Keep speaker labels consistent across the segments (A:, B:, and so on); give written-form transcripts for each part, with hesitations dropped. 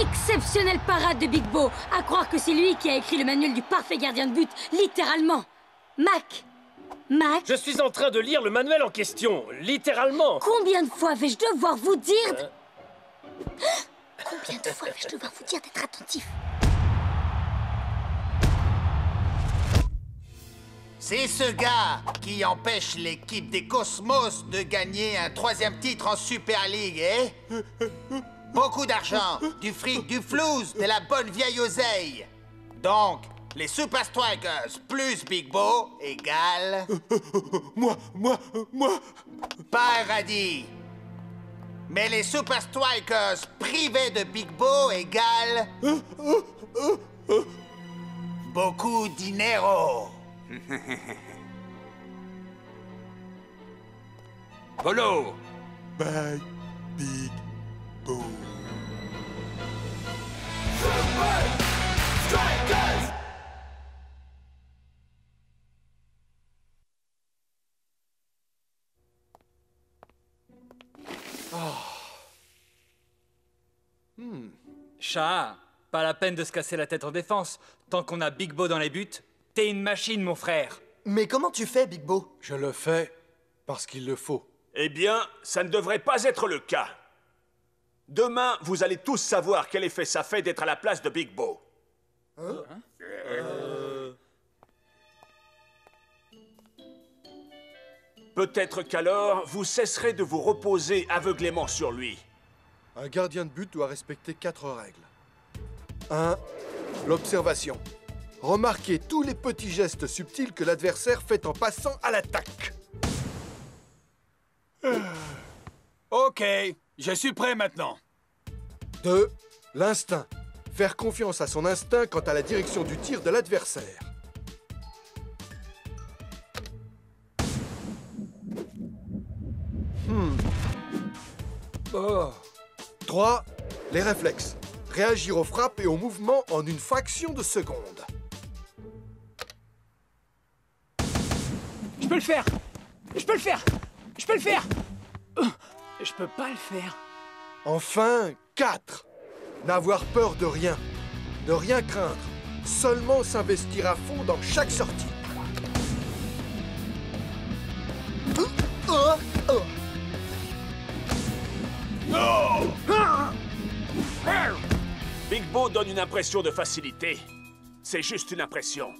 A: Exceptionnelle parade de Big Bo. À croire que c'est lui qui a écrit le manuel du parfait gardien de but, littéralement. Mac.
B: Je suis en train de lire le manuel en question, littéralement.
A: Combien de fois vais-je devoir vous dire Combien de fois vais-je devoir vous dire d'être attentif?
C: C'est ce gars qui empêche l'équipe des Cosmos de gagner un 3e titre en Super League, hein? Beaucoup d'argent, du fric, du flouze, de la bonne vieille oseille. Donc, les Super Strikers plus Big Bo égale...
D: Moi...
C: Pas un radis. Mais les Super Strikers privés de Big Bo égale... beaucoup dinero.
E: Polo!
D: Bye, Big Bo.
E: Strikers!
F: Chat, pas la peine de se casser la tête en défense. Tant qu'on a Big Bo dans les buts, t'es une machine, mon frère.
G: Mais comment tu fais, Big Bo?
D: Je le fais parce qu'il le faut.
E: Eh bien, ça ne devrait pas être le cas. Demain, vous allez tous savoir quel effet ça fait d'être à la place de Big Bo. Peut-être qu'alors, vous cesserez de vous reposer aveuglément sur lui.
D: Un gardien de but doit respecter 4 règles. 1. L'observation. Remarquez tous les petits gestes subtils que l'adversaire fait en passant à l'attaque.
H: Ok, je suis prêt maintenant.
D: 2. L'instinct. Faire confiance à son instinct quant à la direction du tir de l'adversaire. Oh. 3. Les réflexes. Réagir aux frappes et aux mouvements en une fraction de seconde.
H: Je peux le faire. Je peux le faire. Je peux le faire. Je peux pas le faire.
D: Enfin, 4. N'avoir peur de rien. Ne rien craindre. Seulement s'investir à fond dans chaque sortie.
E: Big Bo donne une impression de facilité. C'est juste une impression.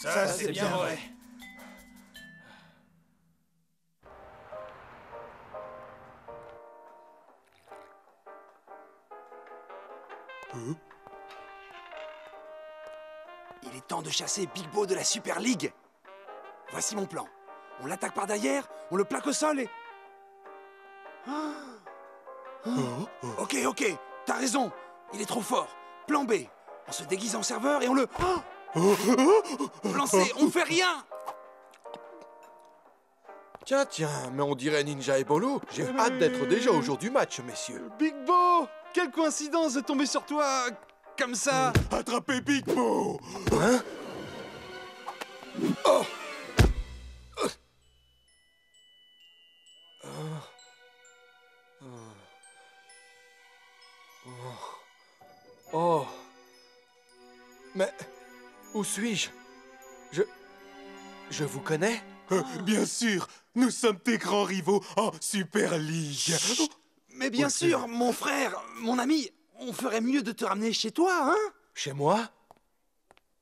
H: Ça c'est bien vrai.
I: Il est temps de chasser Big Bo de la Super League. Voici mon plan. On l'attaque par derrière, on le plaque au sol et... Ok, t'as raison. Il est trop fort. Plan B. On se déguise en serveur et on le... Plan C, on fait rien.
D: Tiens, mais on dirait Ninja et Bolo. J'ai hâte d'être déjà au jour du match, messieurs.
H: Big Bo, quelle coïncidence de tomber sur toi comme ça.
D: Attrapez Big Bo. Hein? Oh. Oh. Mais où suis-je? Je vous connais?
H: Bien sûr, nous sommes tes grands rivaux en Super League.
I: Chut. Mais bien sûr, mon frère, mon ami, on ferait mieux de te ramener chez toi, hein?
D: Chez moi?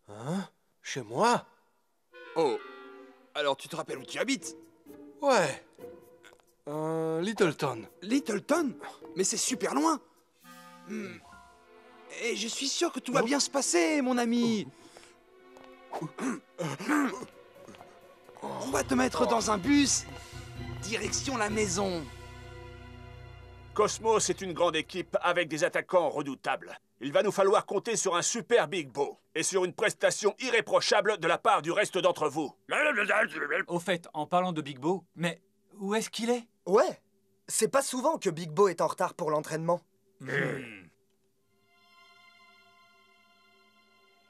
D: Hein? Chez moi?
I: Oh, alors tu te rappelles où tu habites?
D: Ouais. Littleton.
I: Littleton? Mais c'est super loin. Et je suis sûr que tout va bien se passer, mon ami. On va te mettre dans un bus, direction la maison.
E: Cosmos est une grande équipe avec des attaquants redoutables. Il va nous falloir compter sur un super Big Bo et sur une prestation irréprochable de la part du reste d'entre vous.
F: Au fait, en parlant de Big Bo, mais où est-ce qu'il est?
G: Ouais, c'est pas souvent que Big Bo est en retard pour l'entraînement.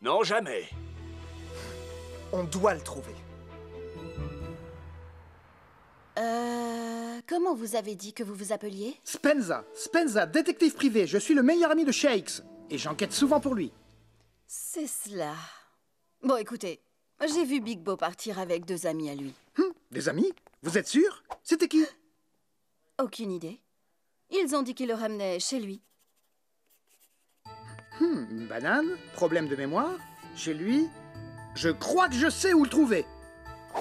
E: Non, jamais.
G: On doit le trouver.
J: Comment vous avez dit que vous vous appeliez?
H: Spenza. Spenza, détective privé. Je suis le meilleur ami de Shakes. Et j'enquête souvent pour lui.
J: C'est cela. Bon, écoutez, j'ai vu Big Bo partir avec 2 amis à lui.
H: Des amis? Vous êtes sûr? C'était qui?
J: Aucune idée. Ils ont dit qu'il le ramenait chez lui.
H: Une banane? Problème de mémoire? Chez lui? Je crois que je sais où le trouver.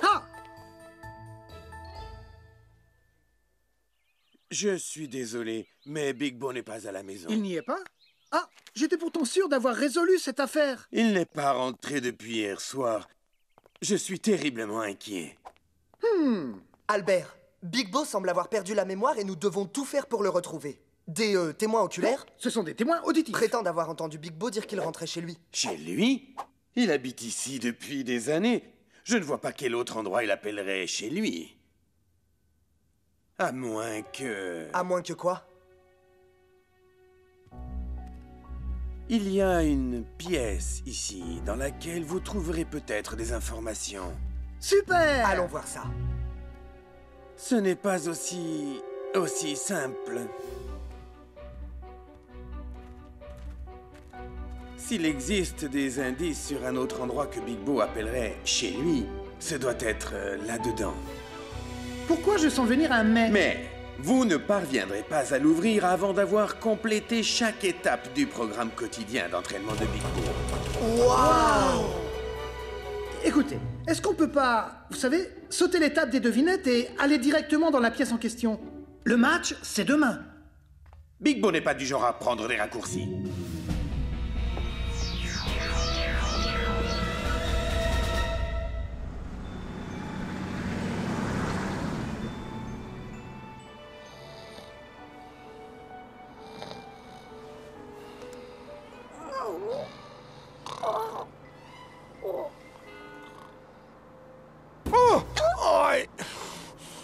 H: Ah!
K: Je suis désolé, mais Big Bo n'est pas à la maison.
H: Il n'y est pas? Ah, j'étais pourtant sûr d'avoir résolu cette affaire.
K: Il n'est pas rentré depuis hier soir. Je suis terriblement inquiet.
G: Albert, Big Bo semble avoir perdu la mémoire et nous devons tout faire pour le retrouver. Des témoins oculaires
H: Ce sont des témoins auditifs.
G: prétendent avoir entendu Big Bo dire qu'il rentrait chez lui.
K: Chez lui? Il habite ici depuis des années. Je ne vois pas quel autre endroit il appellerait chez lui. À moins que...
G: À moins que quoi?
K: Il y a une pièce ici dans laquelle vous trouverez peut-être des informations.
H: Super!
G: Allons voir ça.
K: Ce n'est pas aussi simple. S'il existe des indices sur un autre endroit que Big Bo appellerait chez lui, ce doit être là-dedans.
H: Pourquoi je sens venir un mais?
K: Mais vous ne parviendrez pas à l'ouvrir avant d'avoir complété chaque étape du programme quotidien d'entraînement de Big Bo.
G: Waouh!
H: Écoutez, est-ce qu'on peut pas, vous savez, sauter l'étape des devinettes et aller directement dans la pièce en question? Le match, c'est demain.
K: Big Bo n'est pas du genre à prendre des raccourcis.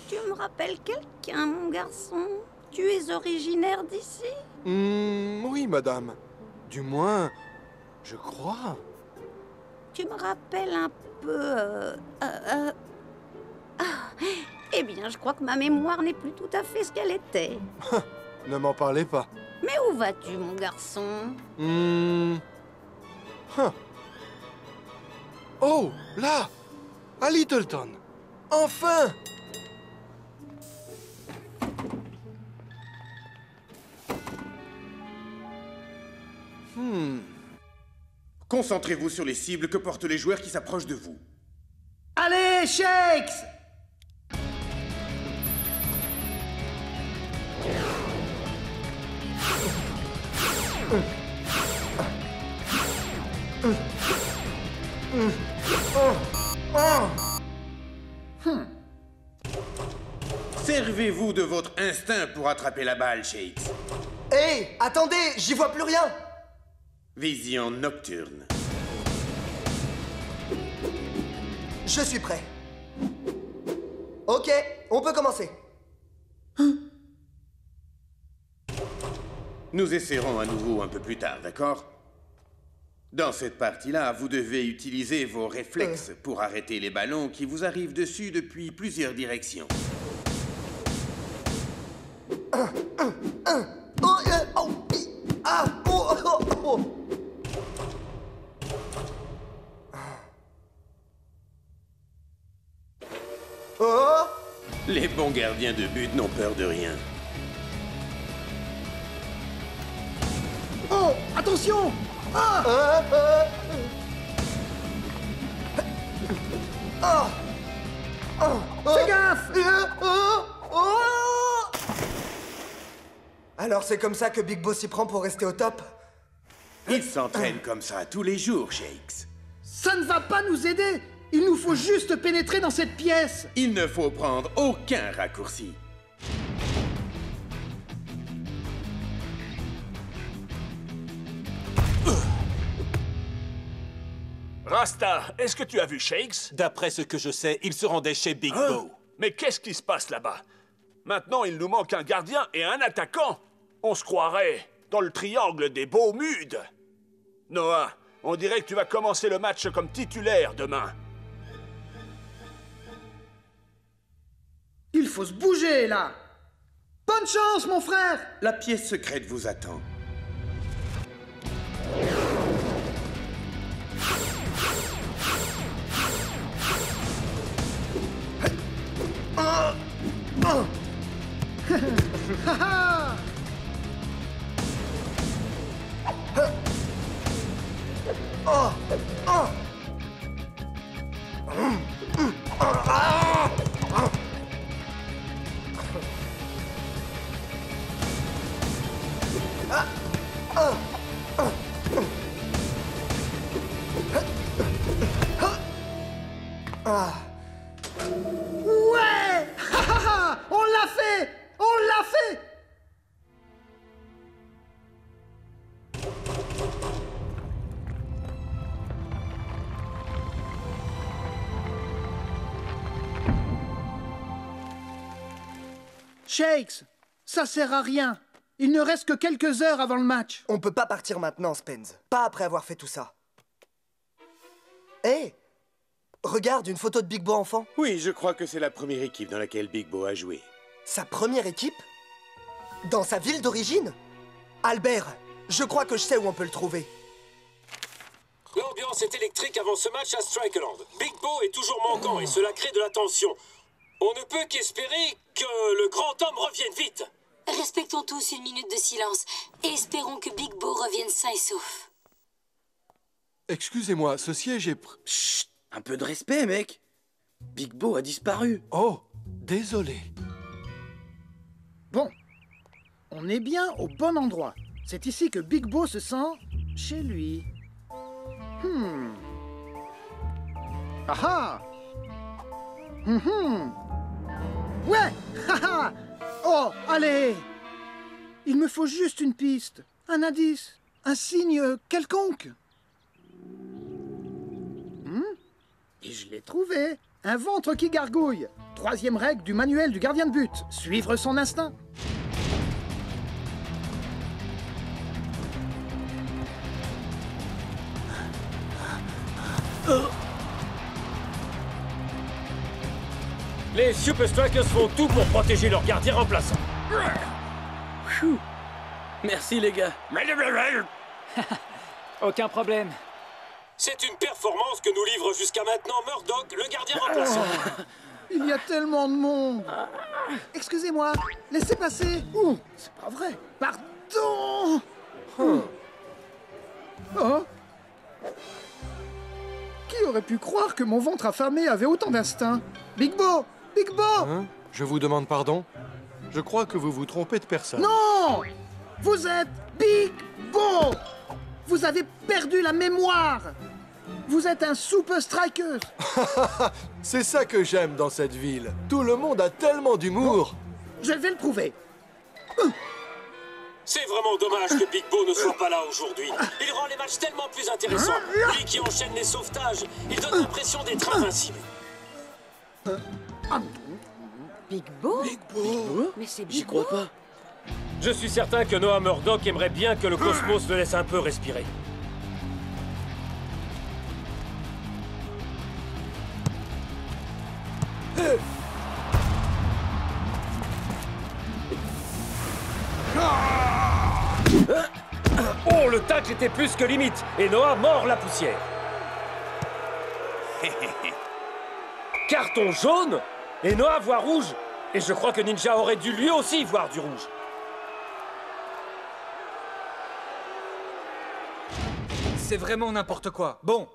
A: Tu me rappelles quelqu'un, mon garçon? Tu es originaire d'ici?
D: Oui, madame. Du moins, je crois.
A: Tu me rappelles un peu... Eh bien, je crois que ma mémoire n'est plus tout à fait ce qu'elle était.
D: Ne m'en parlez pas.
A: Mais où vas-tu, mon garçon?
D: Oh, là! À Littleton! Enfin!
K: Concentrez-vous sur les cibles que portent les joueurs qui s'approchent de vous.
H: Allez, Shakes!
K: Servez-vous de votre instinct pour attraper la balle, Shakes.
G: Hé, attendez, j'y vois plus rien.
K: Vision nocturne.
G: Je suis prêt. Ok, on peut commencer.
K: Nous essaierons à nouveau un peu plus tard, d'accord? Dans cette partie-là, vous devez utiliser vos réflexes pour arrêter les ballons qui vous arrivent dessus depuis plusieurs directions. Les bons gardiens de but n'ont peur de rien.
H: Oh, attention! Fais gaffe!
G: Alors c'est comme ça que Big Bo s'y prend pour rester au top?
K: Il s'entraîne comme ça tous les jours, Shakes.
H: Ça ne va pas nous aider! Il nous faut juste pénétrer dans cette pièce!
K: Il ne faut prendre aucun raccourci.
E: Rasta, est-ce que tu as vu Shakes?
L: D'après ce que je sais, il se rendait chez Big Bo.
E: Mais qu'est-ce qui se passe là-bas? Maintenant, il nous manque un gardien et un attaquant. On se croirait dans le triangle des Beaumudes. Noah, on dirait que tu vas commencer le match comme titulaire demain.
H: Il faut se bouger, là! Bonne chance, mon frère!
K: La pièce secrète vous attend.
H: Ouais! On l'a fait! On l'a fait! Shakes, ça sert à rien. Il ne reste que quelques heures avant le match.
G: On peut pas partir maintenant, Spence. Pas après avoir fait tout ça. Hé! Regarde, une photo de Big Bo enfant.
K: Oui, je crois que c'est la première équipe dans laquelle Big Bo a joué.
G: Sa première équipe? Dans sa ville d'origine? Albert, je crois que je sais où on peut le trouver.
B: L'ambiance est électrique avant ce match à Strikerland. Big Bo est toujours manquant et cela crée de la tension. On ne peut qu'espérer que le grand homme revienne vite.
A: Respectons tous une minute de silence et espérons que Big Bo revienne sain et sauf.
D: Excusez-moi, ce siège est...
M: Chut! Un peu de respect, mec. Big Bo a disparu.
D: Oh, désolé.
H: Bon, on est bien au bon endroit. C'est ici que Big Bo se sent chez lui. Ah ah. Ouais. Haha. Oh, allez. Il me faut juste une piste, un indice, un signe quelconque. Et je l'ai trouvé. Un ventre qui gargouille. 3e règle du manuel du gardien de but. Suivre son instinct.
B: Les Super Strikers font tout pour protéger leur gardien remplaçant.
M: Phew. Merci, les gars.
F: Aucun problème.
B: C'est une performance que nous livre jusqu'à maintenant Murdoch, le gardien remplaçant.
H: Il y a tellement de monde. Excusez-moi, laissez passer. Ouh, c'est pas vrai. Pardon. Oh. Qui aurait pu croire que mon ventre affamé avait autant d'instinct? Big Bo! Big Bo!
D: Hein? Je vous demande pardon? Je crois que vous vous trompez de personne.
H: Non! Vous êtes Big Bo! Vous avez perdu la mémoire! Vous êtes un super striker!
D: C'est ça que j'aime dans cette ville. Tout le monde a tellement d'humour.
H: Je vais le prouver.
B: C'est vraiment dommage que Big Bo ne soit pas là aujourd'hui. Il rend les matchs tellement plus intéressants. Lui qui enchaîne les sauvetages, il donne l'impression d'être invincible.
J: Big Bo?
M: Big Bo?
J: Mais c'est Big
M: J'y crois pas.
B: Je suis certain que Noah Murdoch aimerait bien que le cosmos le laisse un peu respirer. Oh, le tacle était plus que limite, et Noah mord la poussière. Carton jaune, et Noah voit rouge. Et je crois que Ninja aurait dû lui aussi voir du rouge.
F: C'est vraiment n'importe quoi. Bon,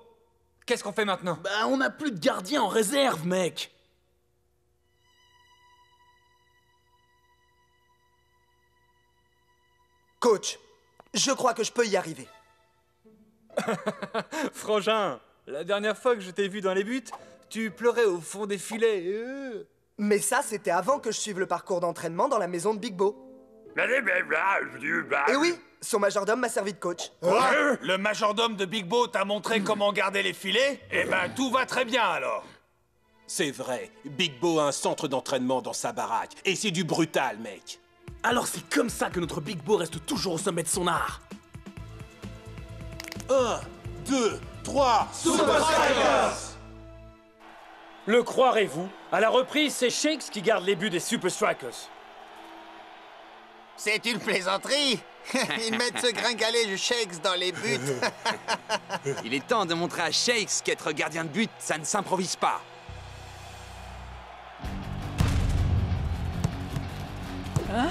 F: qu'est-ce qu'on fait maintenant?
M: Bah, on n'a plus de gardien en réserve, mec.
G: Coach, je crois que je peux y arriver.
F: Frangin, la dernière fois que je t'ai vu dans les buts, tu pleurais au fond des filets.
G: Mais ça, c'était avant que je suive le parcours d'entraînement dans la maison de Big Bo. Et oui, son majordome m'a servi de coach.
I: Quoi? Le majordome de Big Bo t'a montré comment garder les filets? Eh ben, tout va très bien alors.
L: C'est vrai, Big Bo a un centre d'entraînement dans sa baraque. Et c'est du brutal, mec.
M: Alors c'est comme ça que notre Big Bo reste toujours au sommet de son art.
L: 1, 2, 3,
B: Super Strikers! Le croirez-vous? À la reprise, c'est Shakes qui garde les buts des Super Strikers.
C: C'est une plaisanterie. Ils mettent ce gringalet de Shakes dans les buts.
M: Il est temps de montrer à Shakes qu'être gardien de but, ça ne s'improvise pas.
J: Hein?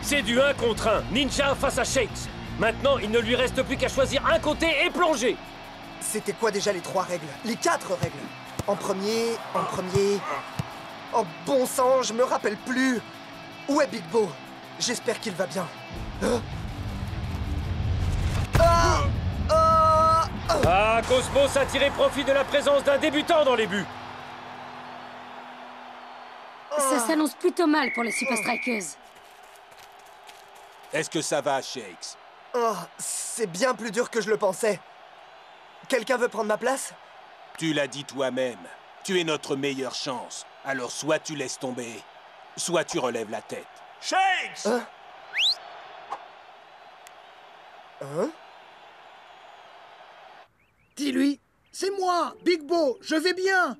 B: C'est du 1 contre 1. Ninja face à Shakes. Maintenant, il ne lui reste plus qu'à choisir un côté et plonger.
G: C'était quoi déjà les 3 règles? Les 4 règles? En premier... Oh bon sang, je me rappelle plus. Où est Big Bo? J'espère qu'il va bien.
B: Ah, Cosmos a tiré profit de la présence d'un débutant dans les buts.
A: Ça s'annonce plutôt mal pour les Super Strikers.
L: Est-ce que ça va, Shakes?
G: Oh, c'est bien plus dur que je le pensais. Quelqu'un veut prendre ma place?
L: Tu l'as dit toi-même. Tu es notre meilleure chance. Alors soit tu laisses tomber, soit tu relèves la tête.
E: Shakes!
G: Hein?
H: Dis-lui, c'est moi, Big Bo, je vais bien.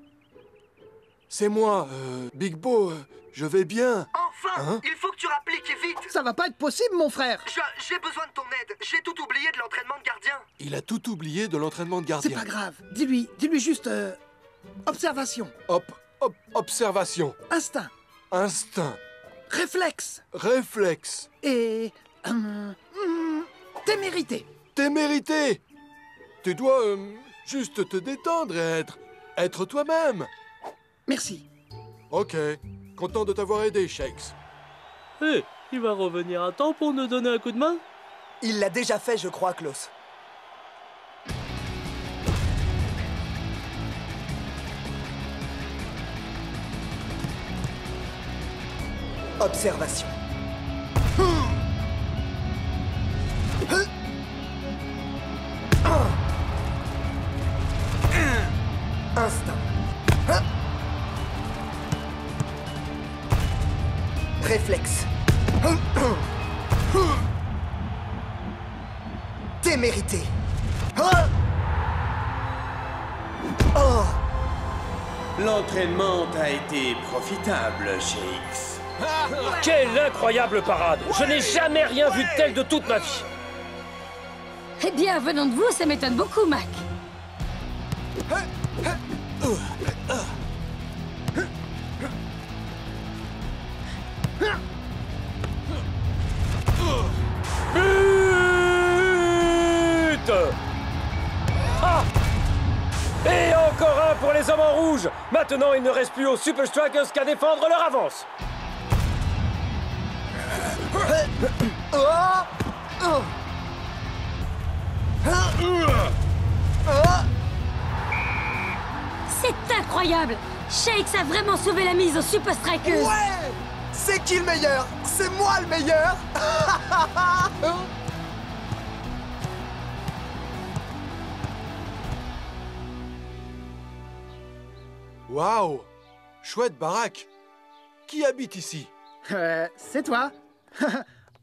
D: C'est moi, Big Bo, je vais bien.
G: Enfin,
D: Hein?
G: il faut que tu rappliques vite.
H: Ça va pas être possible, mon frère.
G: J'ai besoin de ton aide. J'ai tout oublié de l'entraînement de gardien.
D: Il a tout oublié de l'entraînement de
H: C'est
D: gardien.
H: pas grave. Dis-lui juste... observation.
D: Observation.
H: Instinct.
D: Instinct.
H: Réflexe.
D: Réflexe.
H: Et... témérité.
D: Témérité. Tu dois juste te détendre et être toi-même.
H: Merci.
D: Ok. Content de t'avoir aidé, Shakes.
N: Hé, il va revenir à temps pour nous donner un coup de main?
G: Il l'a déjà fait, je crois, Klaus. Observation. Instinct. Réflexe. Témérité. Oh.
K: L'entraînement a été profitable, Shakes.
B: Quelle incroyable parade! Je n'ai jamais rien vu de tel de toute ma vie.
A: Eh bien, venant de vous, ça m'étonne beaucoup, Mac.
B: But! Ah! Et encore un pour les hommes en rouge! Maintenant, il ne reste plus aux Super Strikers qu'à défendre leur avance.
A: C'est incroyable! Shakes a vraiment sauvé la mise aux Super Strikers!
G: Ouais! C'est qui le meilleur? C'est moi le meilleur!
D: Waouh! Chouette baraque. Qui habite ici?
H: C'est toi.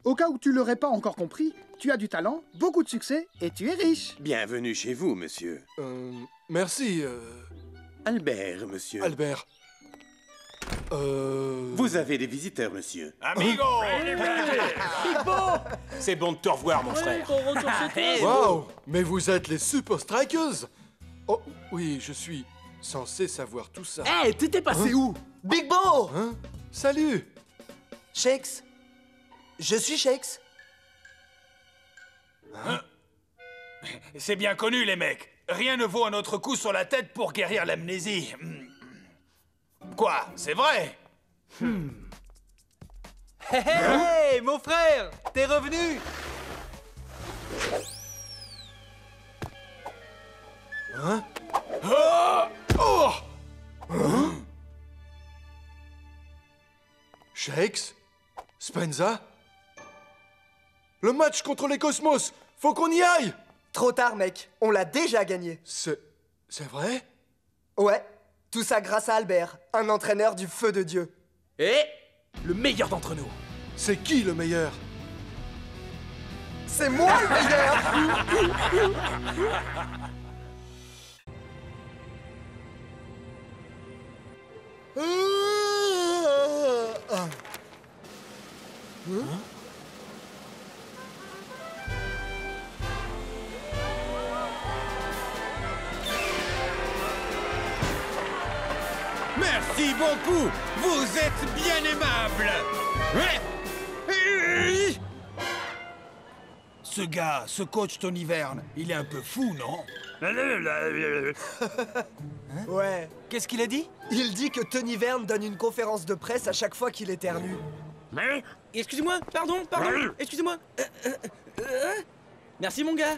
H: Au cas où tu l'aurais pas encore compris, tu as du talent, beaucoup de succès et tu es riche.
K: Bienvenue chez vous, monsieur.
D: Merci,
K: Albert, monsieur.
D: Albert.
K: Vous avez des visiteurs, monsieur.
L: Amigo!
N: Big Bo!
L: C'est bon de te revoir, mon frère.
D: Waouh! Mais vous êtes les Super Strikers? Oh, oui, je suis censé savoir tout ça.
N: Hé, t'étais passé où?
G: Big Bo!
D: Hein? Salut!
G: Shakes. Je suis Shakes.
E: C'est bien connu, les mecs. Rien ne vaut un autre coup sur la tête pour guérir l'amnésie. Quoi? C'est vrai?
F: Hé hé, mon frère, t'es revenu?
D: Hein? Oh! Oh! Hein? Shakes? Spenza? Le match contre les Cosmos! Faut qu'on y aille!
G: Trop tard, mec. On l'a déjà gagné.
D: C'est vrai?
G: Ouais. Tout ça grâce à Albert, un entraîneur du feu de Dieu.
N: Et le meilleur d'entre nous.
D: C'est qui le meilleur?
G: C'est moi le meilleur!
K: Merci beaucoup. Vous êtes bien aimable.
I: Ce gars, ce coach Tony Verne, il est un peu fou, non?
G: Ouais.
M: Qu'est-ce qu'il a dit?
G: Il dit que Tony Verne donne une conférence de presse à chaque fois qu'il éternue.
N: Excusez-moi, pardon, excusez-moi. Merci mon gars.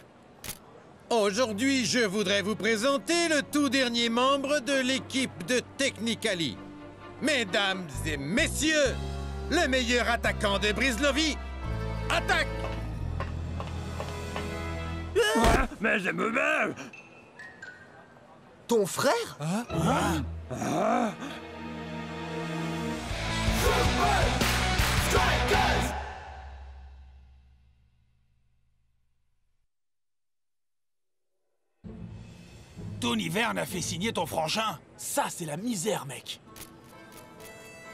K: Aujourd'hui, je voudrais vous présenter le tout dernier membre de l'équipe de Technicali. Mesdames et messieurs, le meilleur attaquant de Brislovie, attaque!
B: Mais je me meurs.
G: Ton frère?
I: Tony Verne a fait signer ton frangin.
L: Ça, c'est la misère, mec.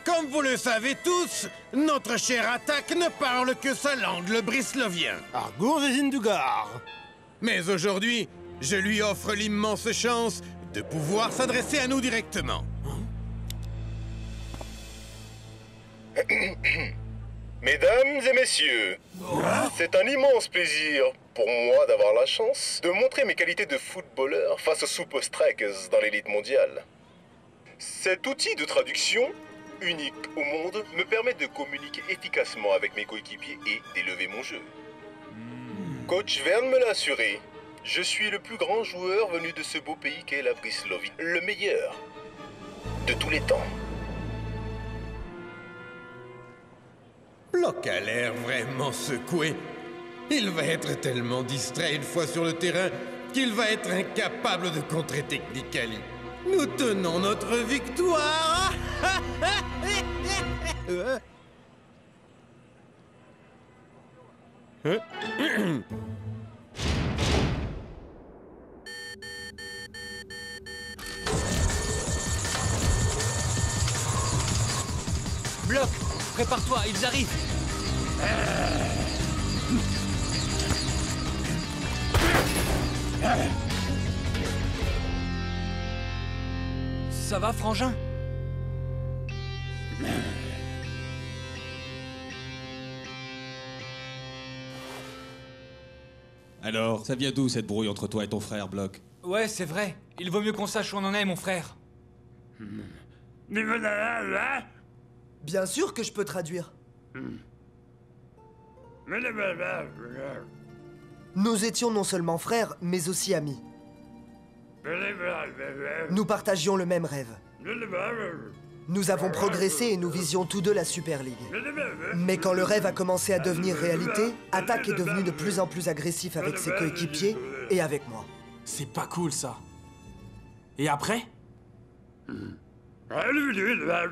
K: Comme vous le savez tous, notre cher attaque ne parle que sa langue, le brislovien.
L: Argour des Indugars.
K: Mais aujourd'hui, je lui offre l'immense chance de pouvoir s'adresser à nous directement.
O: Mesdames et messieurs, c'est un immense plaisir pour moi d'avoir la chance de montrer mes qualités de footballeur face aux Super Strikers dans l'élite mondiale. Cet outil de traduction, unique au monde, me permet de communiquer efficacement avec mes coéquipiers et d'élever mon jeu. Coach Verne me l'a assuré, je suis le plus grand joueur venu de ce beau pays qu'est la Brislovie, le meilleur de tous les temps.
K: Block a l'air vraiment secoué. Il va être tellement distrait une fois sur le terrain qu'il va être incapable de contrer Technicali. Nous tenons notre victoire.
M: Bloc, prépare-toi, ils arrivent. Ça va, frangin?
P: Alors, ça vient d'où cette brouille entre toi et ton frère, Bloc?
F: Ouais, c'est vrai. Il vaut mieux qu'on sache où on en est, mon frère.
G: Bien sûr que je peux traduire. Nous étions non seulement frères, mais aussi amis. Nous partagions le même rêve. Nous avons progressé et nous visions tous deux la Super League. Mais quand le rêve a commencé à devenir réalité, Attack est devenu de plus en plus agressif avec ses coéquipiers et avec moi.
L: C'est pas cool, ça. Et après?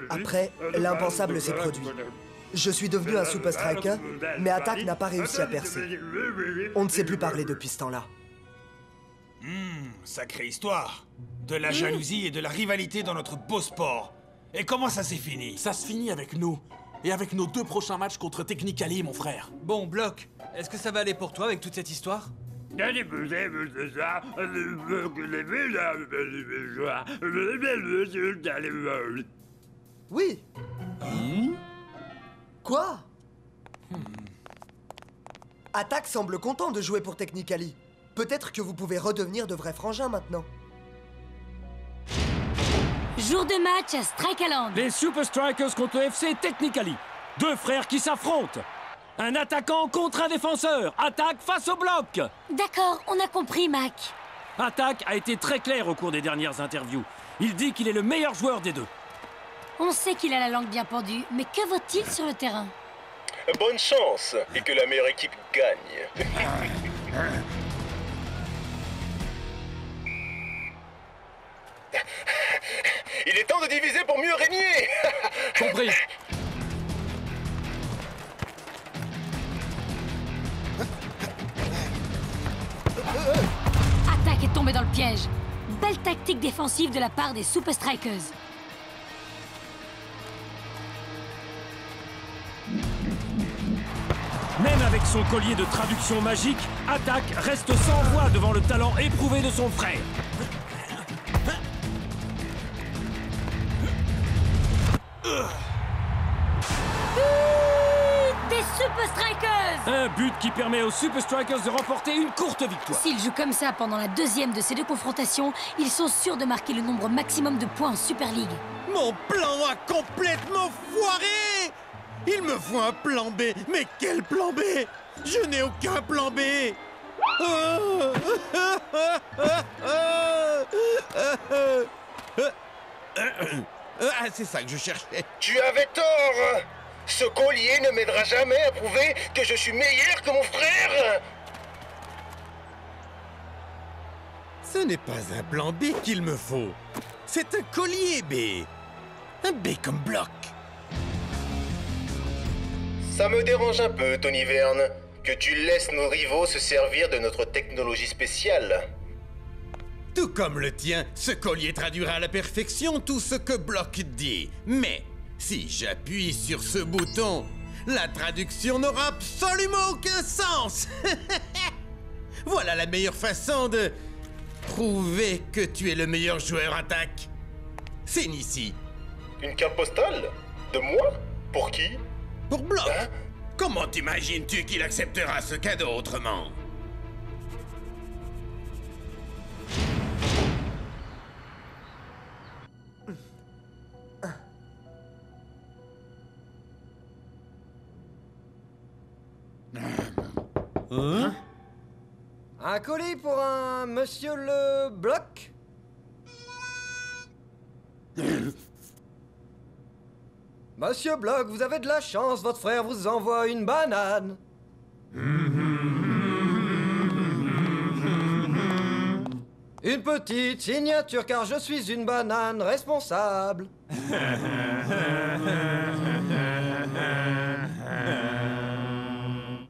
G: Après, l'impensable s'est produit. Je suis devenu un Super Striker, mais Attack n'a pas réussi à percer. On ne s'est plus parlé depuis ce temps-là.
I: Sacrée histoire. De la jalousie et de la rivalité dans notre beau sport. Et comment ça s'est fini?
L: Ça se finit avec nous. Et avec nos 2 prochains matchs contre Technicali, mon frère.
F: Bon, Bloc, est-ce que ça va aller pour toi avec toute cette histoire?
G: Oui. Quoi? Attack semble content de jouer pour Technicali. Peut-être que vous pouvez redevenir de vrais frangins maintenant.
A: Jour de match à Strikeland.
B: Les Super Strikers contre le FC Technicali. 2 frères qui s'affrontent. Un attaquant contre un défenseur. Attaque face au bloc.
A: D'accord, on a compris, Mac.
B: Attaque a été très clair au cours des dernières interviews. Il dit qu'il est le meilleur joueur des 2.
A: On sait qu'il a la langue bien pendue, mais que vaut-il sur le terrain?
O: Bonne chance et que la meilleure équipe gagne. Il est temps de diviser pour mieux régner.
B: Compris.
A: Attack est tombé dans le piège. Belle tactique défensive de la part des Super Strikers.
B: Avec son collier de traduction magique, Attack reste sans voix devant le talent éprouvé de son frère.
A: Des Super Strikers!
B: Un but qui permet aux Super Strikers de remporter une courte victoire.
A: S'ils jouent comme ça pendant la deuxième de ces deux confrontations, ils sont sûrs de marquer le nombre maximum de points en Super League.
K: Mon plan a complètement foiré! Il me faut un plan B. Mais quel plan B? Je n'ai aucun plan B. Ah, c'est ça que je cherchais.
O: Tu avais tort. Ce collier ne m'aidera jamais à prouver que je suis meilleur que mon frère.
K: Ce n'est pas un plan B qu'il me faut. C'est un collier B. Un B comme bloc.
O: Ça me dérange un peu, Tony Verne, que tu laisses nos rivaux se servir de notre technologie spéciale.
K: Tout comme le tien, ce collier traduira à la perfection tout ce que Block dit. Mais si j'appuie sur ce bouton, la traduction n'aura absolument aucun sens. Voilà la meilleure façon de prouver que tu es le meilleur joueur Attack. Signe ici.
O: Une carte postale? De moi? Pour qui?
K: Pour Block. Hein? Comment t'imagines-tu qu'il acceptera ce cadeau autrement?
Q: Hein? Un colis pour un monsieur le Bloc? Monsieur Bloc, vous avez de la chance, votre frère vous envoie une banane. Une petite signature car je suis une banane responsable.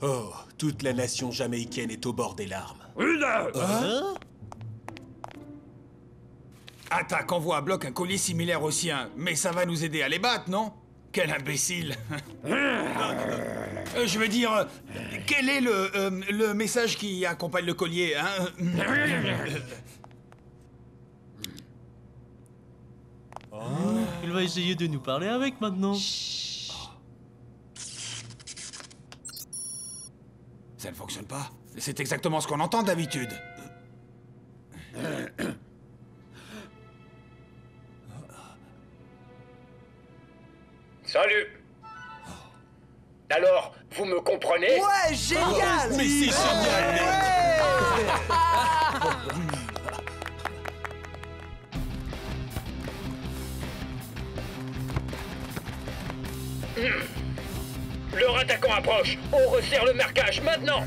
L: Oh, toute la nation jamaïcaine est au bord des larmes.
I: Hein? Attack envoie à Block un collier similaire au sien, mais ça va nous aider à les battre, non? Quel imbécile. Je veux dire, quel est le message qui accompagne le collier, hein?
N: Il va essayer de nous parler avec maintenant.
I: Ça ne fonctionne pas. C'est exactement ce qu'on entend d'habitude.
B: Salut. Alors, vous me comprenez?
Q: Ouais, génial!
L: Mais c'est génial, mec!
B: Leur attaquant approche. On resserre le marquage maintenant.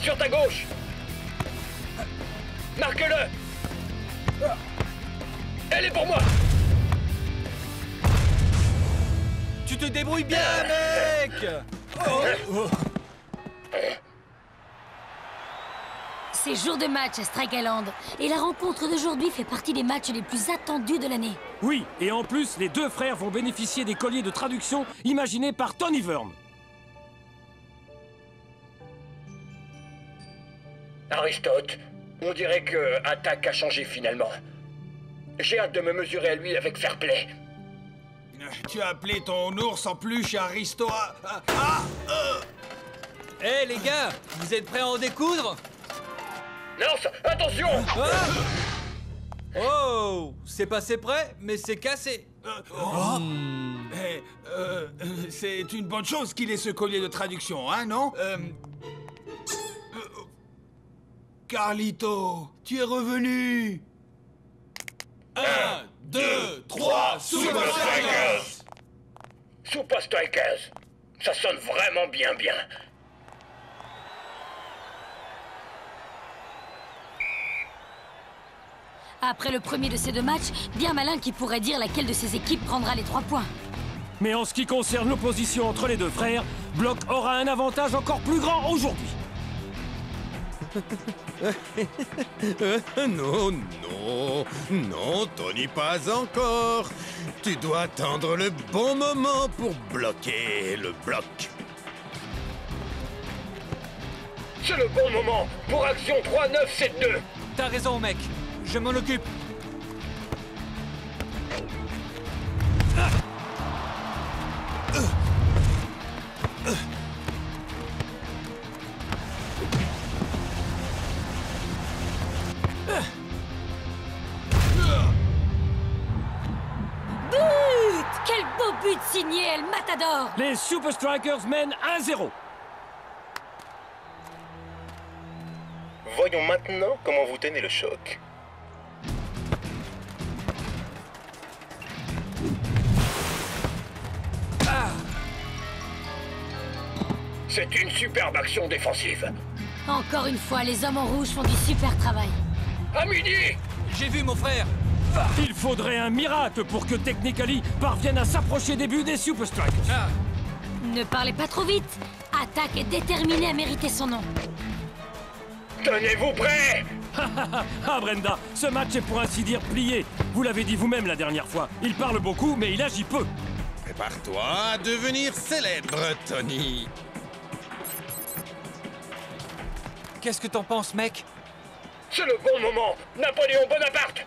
B: Sur ta gauche. Marque-le. Elle est pour moi.
F: Tu te débrouilles bien, mec.
A: C'est jour de match à Strike Island. Et la rencontre d'aujourd'hui fait partie des matchs les plus attendus de l'année.
B: Oui, et en plus, les deux frères vont bénéficier des colliers de traduction imaginés par Tony Verne. Aristote, on dirait que Attack a changé finalement. J'ai hâte de me mesurer à lui avec fair play.
I: Tu as appelé ton ours en peluche Aristo.
F: Hé les gars, vous êtes prêts à en découdre?
B: Nurse, attention!
F: Oh, c'est passé près, mais c'est cassé.
I: C'est une bonne chose qu'il ait ce collier de traduction, hein, non? Carlito, tu es revenu.
L: 1, 2, 3, Super Strikers!
B: Super Strikers, ça sonne vraiment bien.
A: Après le premier de ces deux matchs, bien malin qui pourrait dire laquelle de ces équipes prendra les 3 points.
B: Mais en ce qui concerne l'opposition entre les deux frères, Block aura un avantage encore plus grand aujourd'hui.
K: Non, non, non, Tony, pas encore. Tu dois attendre le bon moment pour bloquer le bloc.
B: C'est le bon moment pour action 3972.
F: T'as raison, mec. Je m'en occupe.
A: But! Quel beau but signé El Matador!
B: Les Super Strikers mènent 1-0.
O: Voyons maintenant comment vous tenez le choc.
B: C'est une superbe action défensive.
A: Encore une fois, les hommes en rouge font du super travail.
B: À midi!
F: J'ai vu, mon frère.
B: Il faudrait un miracle pour que Technically parvienne à s'approcher des buts des Super Strikers.
A: Ne parlez pas trop vite. Attaque est déterminée à mériter son nom.
B: Tenez-vous prêts! Ah Brenda, ce match est pour ainsi dire plié. Vous l'avez dit vous-même la dernière fois. Il parle beaucoup, mais il agit peu.
K: Prépare-toi à devenir célèbre, Tony.
F: Qu'est-ce que t'en penses, mec?
B: C'est le bon moment. Napoléon Bonaparte.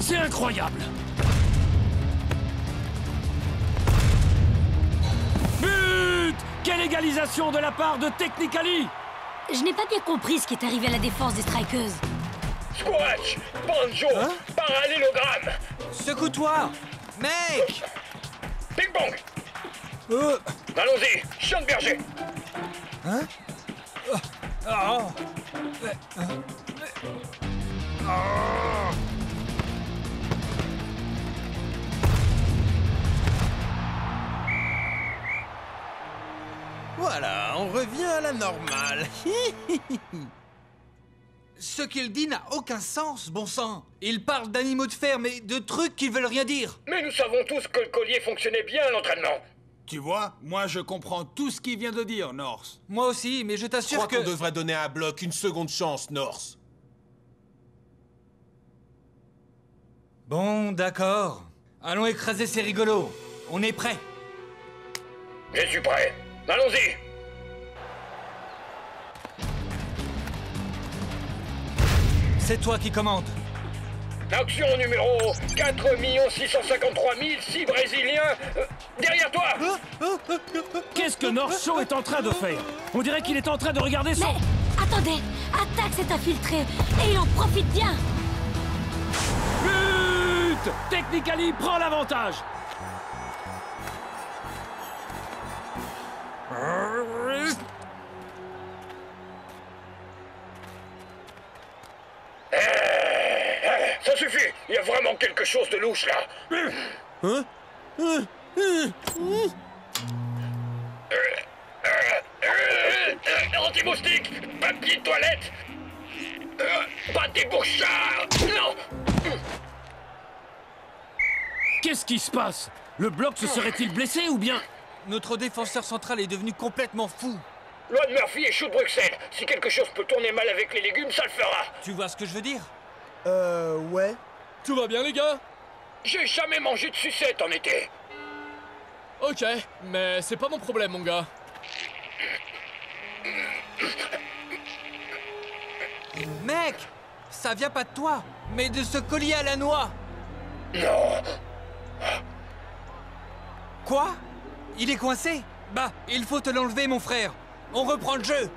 B: C'est incroyable. But! Quelle égalisation de la part de Technically!
A: Je n'ai pas bien compris ce qui est arrivé à la défense des Strikers.
B: Squash! Banjo! Parallélogramme!
F: Secoue-toi! Mec!
B: Ping-pong! Allons-y! Chant de berger!
F: Hein?
K: Voilà, on revient à la normale.
F: Ce qu'il dit n'a aucun sens, bon sang. Il parle d'animaux de ferme et de trucs qui veulent rien dire.
B: Mais nous savons tous que le collier fonctionnait bien à l'entraînement.
I: Tu vois, moi je comprends tout ce qu'il vient de dire, Norse.
F: Moi aussi, mais je
L: Je
F: t'assure
L: crois
F: que...
L: qu'on devrait donner à Block une seconde chance, Norse.
F: Bon, d'accord. Allons écraser ces rigolos. On est prêts.
B: Je suis prêt. Allons-y!
F: C'est toi qui commandes.
B: Action numéro 4 653 006 Brésiliens. Derrière toi! Qu'est-ce que North Show est en train de faire? On dirait qu'il est en train de regarder son...
A: Mais attendez, Attaque s'est infiltré et il en profite bien.
B: But! Technically prend l'avantage. Ça suffit! Il y a vraiment quelque chose de louche là!
K: Hein?
B: Anti-moustique! Papier de toilette! Pas des bouchards! Non! Qu'est-ce qui se passe? Le bloc se serait-il blessé ou bien...
F: Notre défenseur central est devenu complètement fou.
B: Loi de Murphy et chou de Bruxelles. Si quelque chose peut tourner mal avec les légumes, ça le fera.
F: Tu vois ce que je veux dire?
G: Ouais.
B: Tout va bien, les gars? J'ai jamais mangé de sucette en été.
N: Ok, mais c'est pas mon problème, mon gars.
F: Mec! Ça vient pas de toi, mais de ce collier à la noix.
B: Non.
F: Quoi? Il est coincé? Bah, il faut te l'enlever, mon frère. On reprend le jeu.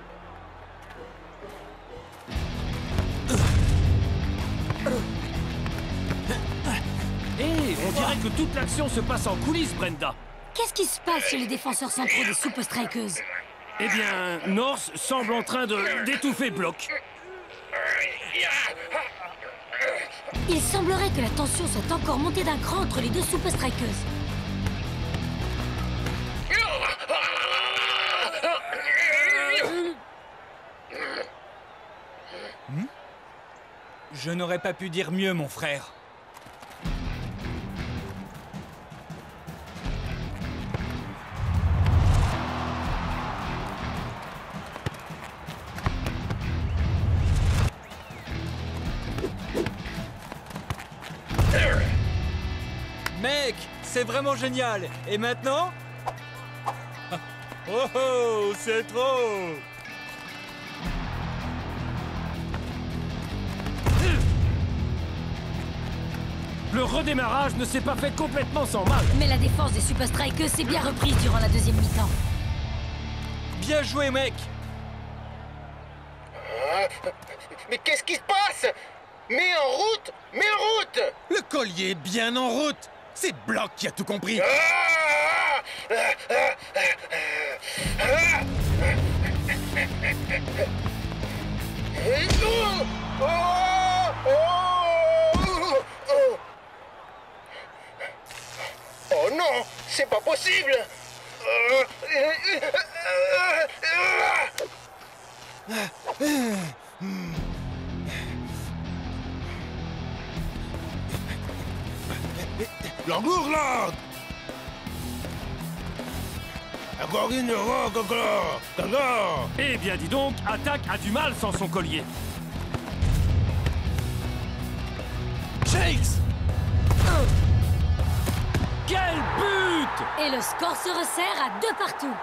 B: On dirait que toute l'action se passe en coulisses, Brenda.
A: Qu'est-ce qui se passe chez les défenseurs centraux des Super Strikers?
B: Eh bien, North semble en train d'étouffer Block.
A: Il semblerait que la tension soit encore montée d'un cran entre les deux Super Strikers.
F: Je n'aurais pas pu dire mieux, mon frère. c'est vraiment génial. Et maintenant? Oh oh, c'est trop.
B: Le redémarrage ne s'est pas fait complètement sans mal.
A: Mais la défense des Super Strikers s'est bien reprise durant la deuxième mi-temps.
F: Bien joué, mec.
C: Mais qu'est-ce qui se passe? Mets en route! Mets en route!
K: Le collier est bien en route. C'est Block qui a tout compris.
C: Oh non, c'est pas possible!
K: L'engourlade!
B: Eh bien, dis donc, Attaque a du mal sans son collier.
L: Shakes!
B: Quel but!
A: Et le score se resserre à 2 partout.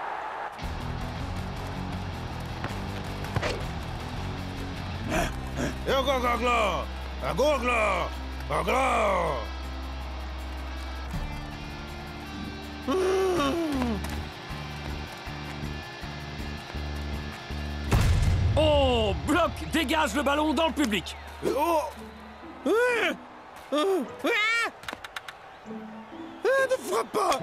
B: Oh, Block dégage le ballon dans le public.
K: Oh! Ne frappe pas!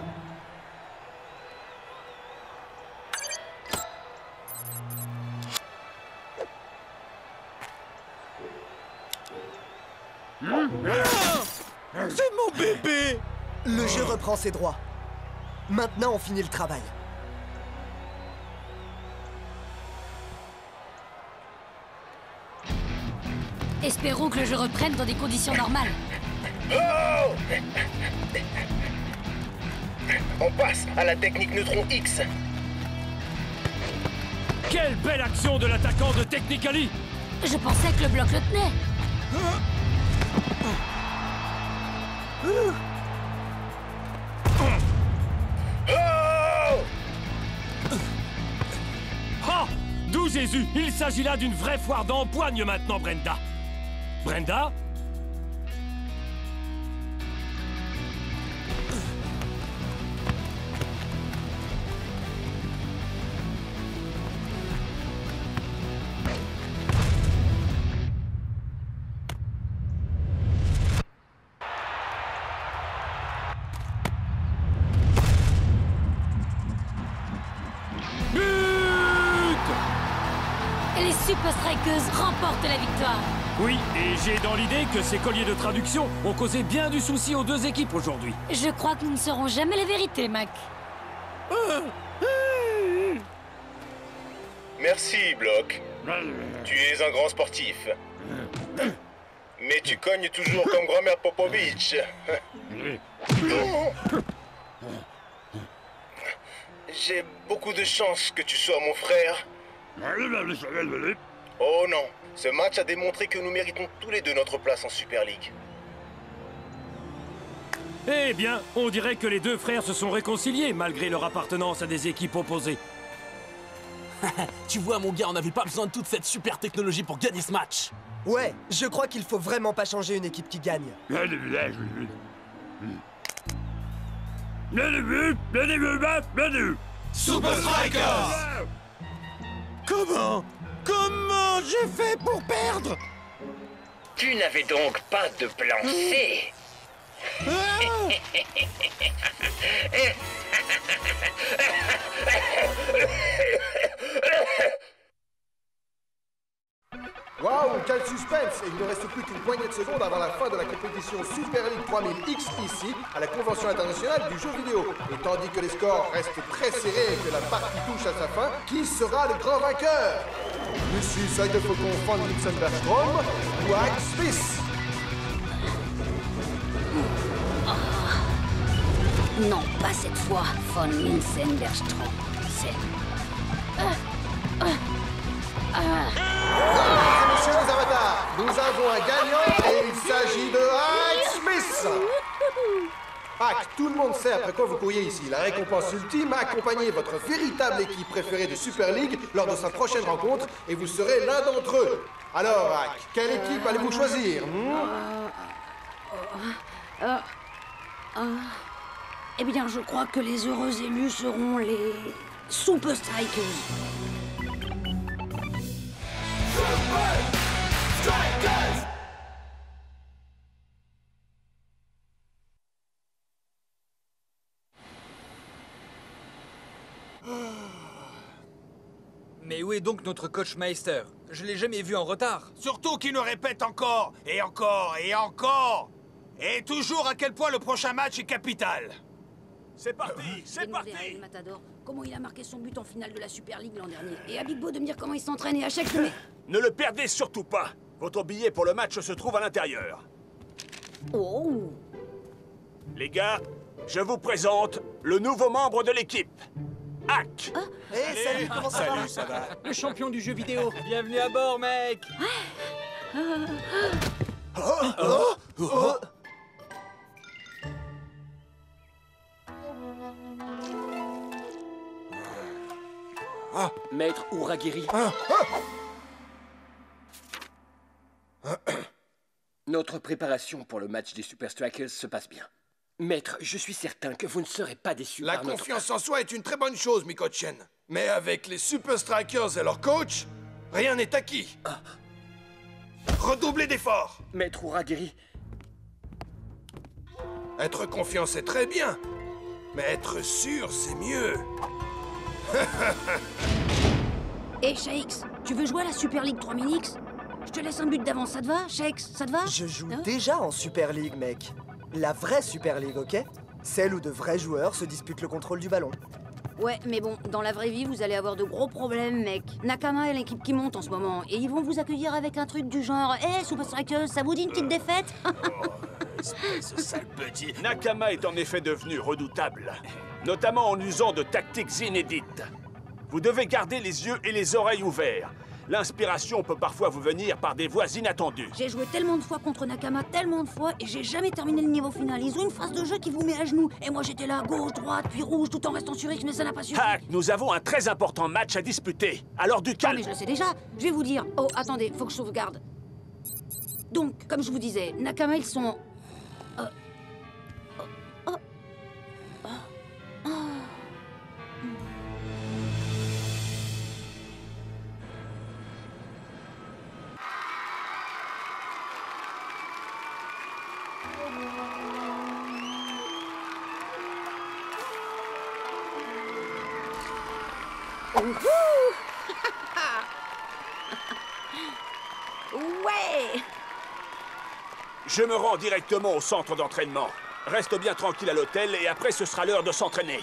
K: C'est mon bébé!
G: Le jeu reprend ses droits. Maintenant, on finit le travail.
A: Espérons que le jeu reprenne dans des conditions normales.
C: Oh! On passe à la technique Neutron X.
B: Quelle belle action de l'attaquant de Technically!
A: Je pensais que le bloc le tenait.
B: Oh! D'où Jésus! Il s'agit là d'une vraie foire d'empoigne maintenant, Brenda. Brenda?
A: Et les Super Strikers remportent la victoire.
B: Oui, et j'ai dans l'idée que ces colliers de traduction ont causé bien du souci aux deux équipes aujourd'hui.
A: Je crois que nous ne saurons jamais la vérité, Mac.
O: Merci, Block. Tu es un grand sportif. Mais tu cognes toujours comme grand-mère Popovich. J'ai beaucoup de chance que tu sois mon frère. Oh non, ce match a démontré que nous méritons tous les deux notre place en Super League.
B: Eh bien, on dirait que les deux frères se sont réconciliés malgré leur appartenance à des équipes opposées.
L: Tu vois, mon gars, on n'avait pas besoin de toute cette super technologie pour gagner ce match.
G: Ouais, je crois qu'il faut vraiment pas changer une équipe qui gagne.
K: Super Strikers! Comment j'ai fait pour perdre?
R: Tu n'avais donc pas de plan C.
D: Waouh, quel suspense! Et il ne reste plus qu'une poignée de secondes avant la fin de la compétition Super League 3000X ici, à la Convention internationale du jeu vidéo. Et tandis que les scores restent très serrés et que la partie touche à sa fin, qui sera le grand vainqueur? Lucy Seidefaucon von Linsenbergstrom ou Ike Smith?
A: Non, pas cette fois, von Linsenbergstrom. C'est...
D: Mesdames et messieurs les avatars, nous avons un gagnant et il s'agit de Ike Smith. Hack, tout le monde sait après quoi vous courriez ici. La récompense ultime, accompagnez votre véritable équipe préférée de Super League lors de sa prochaine rencontre et vous serez l'un d'entre eux. Alors, Hack, quelle équipe allez-vous choisir
A: Eh bien, je crois que les heureux élus seront les Super Strikers.
B: Super Strikers!
F: Mais où est donc notre coach Meister? Je l'ai jamais vu en retard.
L: Surtout qu'il nous répète encore, et encore, et encore. Et toujours à quel point le prochain match est capital.
E: C'est parti, c'est parti.
A: El Matador, comment il a marqué son but en finale de la Super League l'an dernier. Et à Big Bo de me dire comment il s'entraîne et à chaque semaine...
E: Ne le perdez surtout pas. Votre billet pour le match se trouve à l'intérieur.
A: Oh.
E: Les gars, je vous présente le nouveau membre de l'équipe. Hack.
G: Salut, comment ça va?
L: Salut, ça va?
F: Le champion du jeu vidéo. Bienvenue à bord, mec.
R: Maître Uragiri. Notre préparation pour le match des Super Strikers se passe bien. Maître, je suis certain que vous ne serez pas déçu
I: La
R: par notre...
I: confiance en soi est une très bonne chose, Mikochen. Mais avec les Super Strikers et leur coach, rien n'est acquis. Redoublez d'efforts.
R: Maître Uragiri.
I: Être confiant, c'est très bien. Mais être sûr, c'est mieux.
A: Hé, Shakes, tu veux jouer à la Super League 3000X? Je te laisse un but d'avance, ça te va, Shakes? Ça te va?
G: Je joue déjà en Super League, mec. La vraie Super League, ok? Celle où de vrais joueurs se disputent le contrôle du ballon.
A: Ouais, mais bon, dans la vraie vie, vous allez avoir de gros problèmes, mec. Nakama est l'équipe qui monte en ce moment, et ils vont vous accueillir avec un truc du genre « Hé, Super Strikers, ça vous dit une petite défaite ?»
E: Espèce de sale petit. Nakama est en effet devenu redoutable, notamment en usant de tactiques inédites. Vous devez garder les yeux et les oreilles ouverts. L'inspiration peut parfois vous venir par des voies inattendues.
A: J'ai joué tellement de fois contre Nakama, tellement de fois, et j'ai jamais terminé le niveau final. Ils ont une phase de jeu qui vous met à genoux. Et moi j'étais là, gauche, droite, puis rouge, tout en restant sur X, mais ça n'a pas suffi.
E: Hack, nous avons un très important match à disputer. Alors du calme.
A: Ah, mais je le sais déjà. Je vais vous dire. Oh, attendez, faut que je sauvegarde. Donc, comme je vous disais, Nakama, ils sont... Ouais!
E: Je me rends directement au centre d'entraînement. Reste bien tranquille à l'hôtel et après ce sera l'heure de s'entraîner.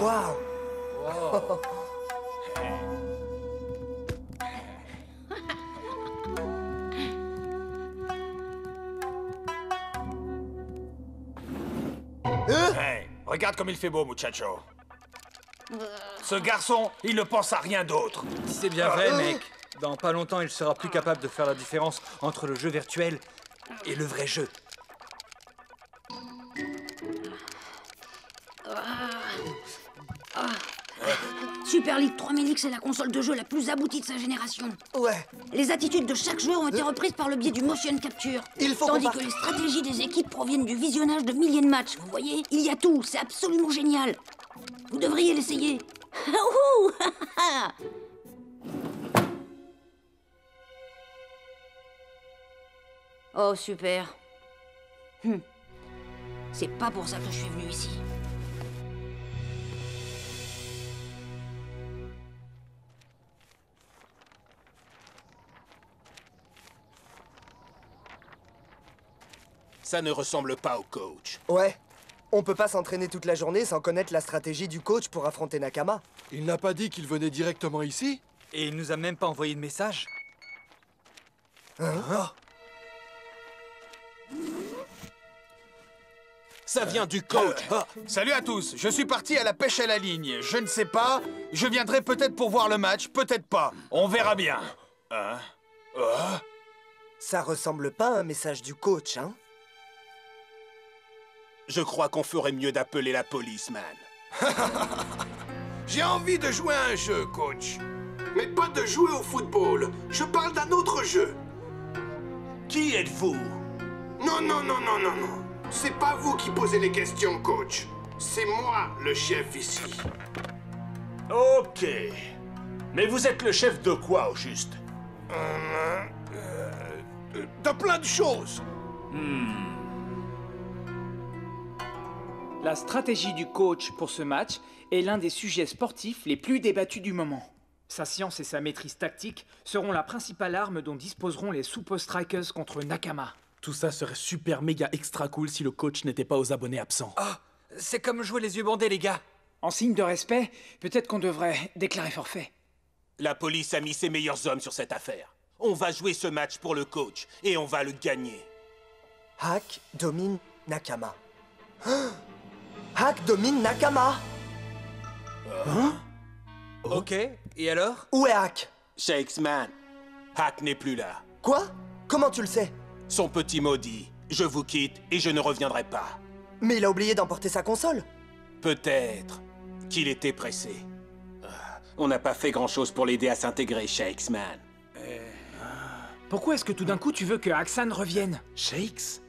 G: Waouh!
L: Hey, regarde comme il fait beau, muchacho. Ce garçon, il ne pense à rien d'autre.
F: C'est bien vrai, mec. Dans pas longtemps, il sera plus capable de faire la différence entre le jeu virtuel et le vrai jeu.
A: Super League 3000X est la console de jeu la plus aboutie de sa génération.
G: Ouais.
A: Les attitudes de chaque joueur ont été reprises par le biais du motion capture. Tandis que les stratégies des équipes proviennent du visionnage de milliers de matchs. Vous voyez, il y a tout. C'est absolument génial. Vous devriez l'essayer. Oh, super. C'est pas pour ça que je suis venu ici.
L: Ça ne ressemble pas au coach.
G: Ouais. On peut pas s'entraîner toute la journée sans connaître la stratégie du coach pour affronter Nakama.
K: Il n'a pas dit qu'il venait directement ici?
F: Et il nous a même pas envoyé de message?
L: Ça vient du coach.
I: Salut à tous, je suis parti à la pêche à la ligne. Je ne sais pas, je viendrai peut-être pour voir le match, peut-être pas. On verra bien.
G: Ça ressemble pas à un message du coach, hein?
L: Je crois qu'on ferait mieux d'appeler la police, man.
I: J'ai envie de jouer à un jeu, coach. Mais pas de jouer au football. Je parle d'un autre jeu.
E: Qui êtes-vous?
I: Non. C'est pas vous qui posez les questions, coach. C'est moi, le chef ici.
E: Ok. Mais vous êtes le chef de quoi, au juste?
I: De plein de choses.
S: La stratégie du coach pour ce match est l'un des sujets sportifs les plus débattus du moment. Sa science et sa maîtrise tactique seront la principale arme dont disposeront les Super Strikers contre Nakama.
B: Tout ça serait super méga extra cool si le coach n'était pas aux abonnés absents.
F: Oh, c'est comme jouer les yeux bandés, les gars.
S: En signe de respect, peut-être qu'on devrait déclarer forfait.
L: La police a mis ses meilleurs hommes sur cette affaire. On va jouer ce match pour le coach et on va le gagner.
G: Hack domine Nakama. Hack domine Nakama.
F: Ok, et alors?
G: Où est Hack?
L: Shakesman, Hack n'est plus là.
G: Quoi? Comment tu le sais?
L: Son petit maudit. Je vous quitte et je ne reviendrai pas.
G: Mais il a oublié d'emporter sa console.
L: Peut-être qu'il était pressé. On n'a pas fait grand-chose pour l'aider à s'intégrer, Shakesman.
S: Pourquoi est-ce que tout d'un coup tu veux que Hack-san revienne?
B: Shakes?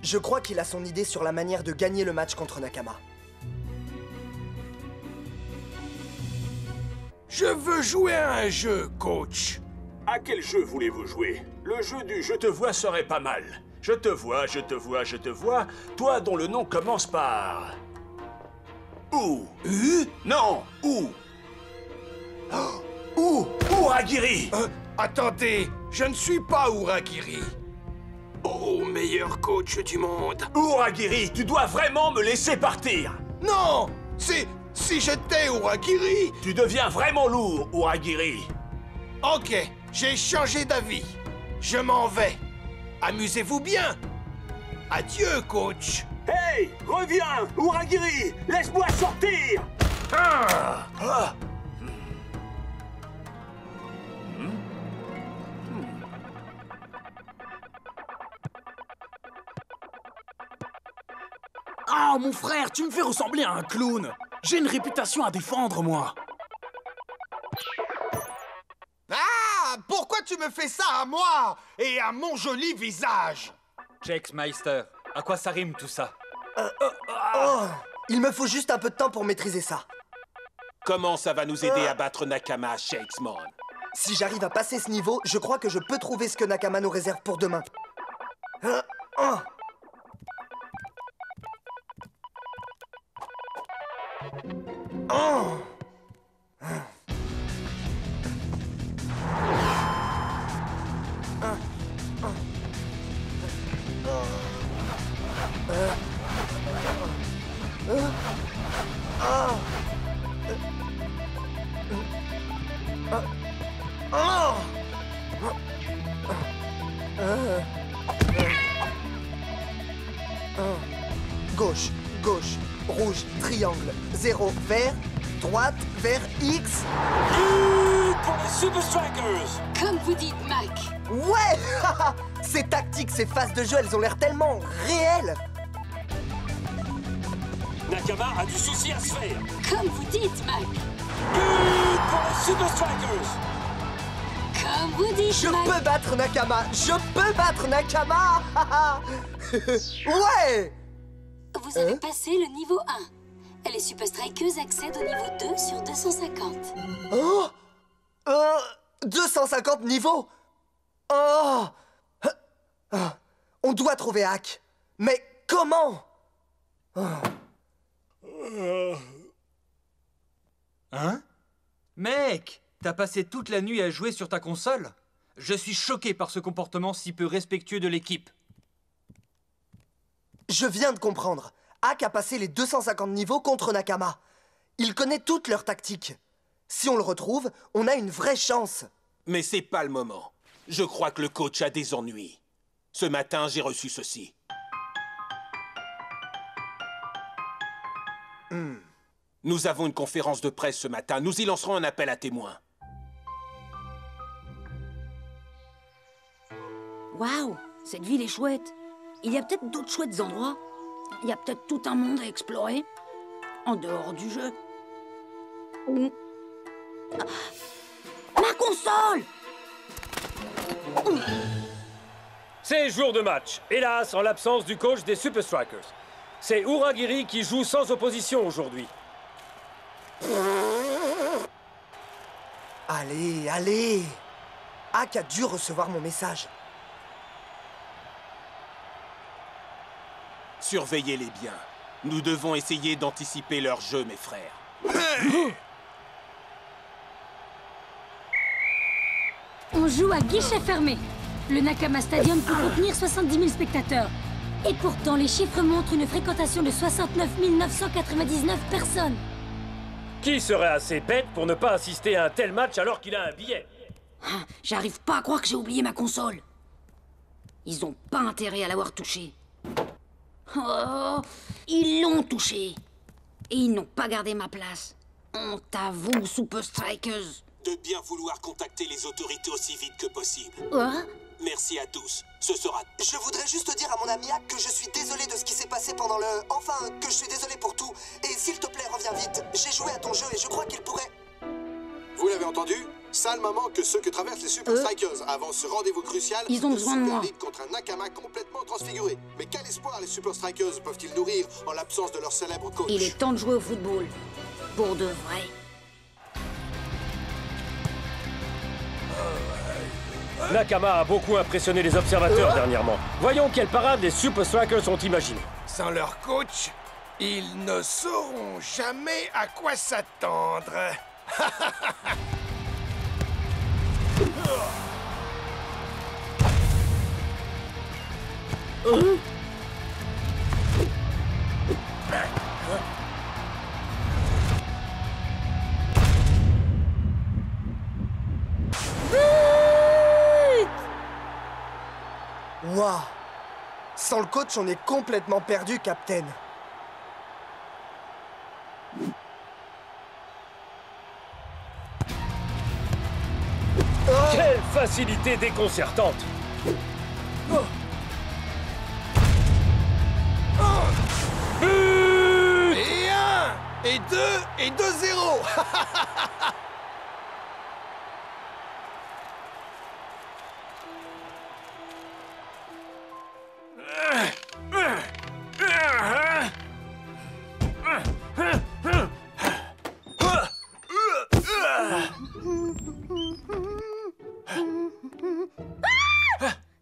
G: Je crois qu'il a son idée sur la manière de gagner le match contre Nakama.
I: Je veux jouer à un jeu, coach.
E: À quel jeu voulez-vous jouer? Le jeu du je te vois serait pas mal. Je te vois, je te vois, je te vois. Toi dont le nom commence par... Ou. Non, Ou. Uragiri.
I: Attendez, je ne suis pas Uragiri. Oh, meilleur coach du monde.
E: Uragiri, tu dois vraiment me laisser partir.
I: Non, si j'étais Uragiri...
E: Tu deviens vraiment lourd, Uragiri.
I: Ok, j'ai changé d'avis. Je m'en vais. Amusez-vous bien. Adieu, coach.
E: Hey, reviens, Uragiri. Laisse-moi sortir.
B: Ah, mon frère, tu me fais ressembler à un clown. J'ai une réputation à défendre, moi.
I: Ah, pourquoi tu me fais ça à moi et à mon joli visage?
F: Shakesmeister, à quoi ça rime tout ça?
G: Il me faut juste un peu de temps pour maîtriser ça.
L: Comment ça va nous aider à battre Nakama, Shakesman?
G: Si j'arrive à passer ce niveau, je crois que je peux trouver ce que Nakama nous réserve pour demain. Gauche, gauche, rouge, triangle, 0, vert, droite, vert, X.
B: Pour les Super Strikers.
A: Comme vous dites, Mac.
G: Ouais. Ces tactiques, ces phases de jeu, elles ont l'air tellement réelles.
B: Nakama a du souci à se faire.
A: Comme vous dites, Mac.
B: Pour les Super Strikers.
A: Comme vous dites,
G: Je
A: Mac.
G: peux battre Nakama. Je peux battre Nakama. Ouais.
A: Vous avez passé le niveau 1. Les Super Strikers accèdent au niveau 2 sur 250.
G: Oh 250 niveaux. Oh On doit trouver Hack. Mais comment?
F: Hein? Mec, t'as passé toute la nuit à jouer sur ta console? Je suis choqué par ce comportement si peu respectueux de l'équipe.
G: Je viens de comprendre. Hack a passé les 250 niveaux contre Nakama. Il connaît toutes leurs tactiques. Si on le retrouve, on a une vraie chance.
L: Mais c'est pas le moment. Je crois que le coach a des ennuis. Ce matin, j'ai reçu ceci. Nous avons une conférence de presse ce matin. Nous y lancerons un appel à témoins.
A: Waouh, cette ville est chouette. Il y a peut-être d'autres chouettes endroits. Il y a peut-être tout un monde à explorer. En dehors du jeu. Ma console!
B: C'est jour de match. Hélas, en l'absence du coach des Super Strikers. C'est Uragiri qui joue sans opposition aujourd'hui.
G: Allez, allez! Hack a dû recevoir mon message.
L: Surveillez-les bien. Nous devons essayer d'anticiper leur jeu, mes frères.
T: On joue à guichet fermé. Le Nakama Stadium peut contenir 70 000 spectateurs. Et pourtant, les chiffres montrent une fréquentation de 69 999 personnes.
B: Qui serait assez bête pour ne pas assister à un tel match alors qu'il a un billet?
A: J'arrive pas à croire que j'ai oublié ma console. Ils ont pas intérêt à l'avoir touchée. Oh, ils l'ont touchée. Et ils n'ont pas gardé ma place. Honte à vous, Super Strikers.
L: De bien vouloir contacter les autorités aussi vite que possible. Merci à tous. Ce sera...
G: Je voudrais juste dire à mon ami Hack que je suis désolé de ce qui s'est passé pendant le... Enfin, que je suis désolé pour tout. Et s'il te plaît, reviens vite. J'ai joué à ton jeu et je crois qu'il pourrait...
D: Vous l'avez entendu? Sale moment que ceux que traversent les Super Strikers avant ce rendez-vous crucial.
A: Ils ont besoin de moi.
D: Contre un Nakama complètement transfiguré. Mais quel espoir les Super Strikers peuvent-ils nourrir en l'absence de leur célèbre coach?
A: Il est temps de jouer au football. Pour de vrai.
B: Nakama a beaucoup impressionné les observateurs dernièrement. Voyons quelle parade les Super Strikers ont imaginé.
K: Sans leur coach, ils ne sauront jamais à quoi s'attendre.
G: Waouh! Sans le coach, on est complètement perdu, Captain.
B: Quelle facilité déconcertante! But!
K: Et 1, et 2, et 2-0.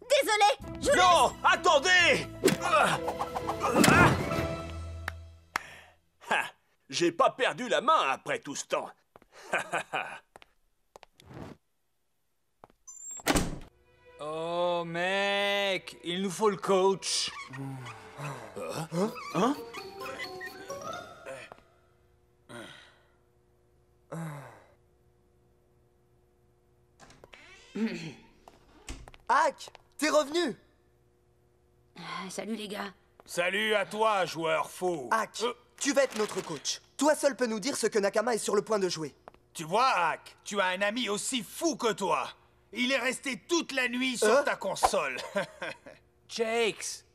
J: Désolé,
L: Non, attendez! J'ai pas perdu la main après tout ce temps.
F: Oh, mec, il nous faut le coach.
L: Hein?
G: Hack, t'es revenu!
A: Salut les gars.
K: Salut à toi, joueur faux.
G: Hack, tu vas être notre coach. Toi seul peux nous dire ce que Nakama est sur le point de jouer.
K: Tu vois, Hack, tu as un ami aussi fou que toi. Il est resté toute la nuit sur ta console.
F: Jakes,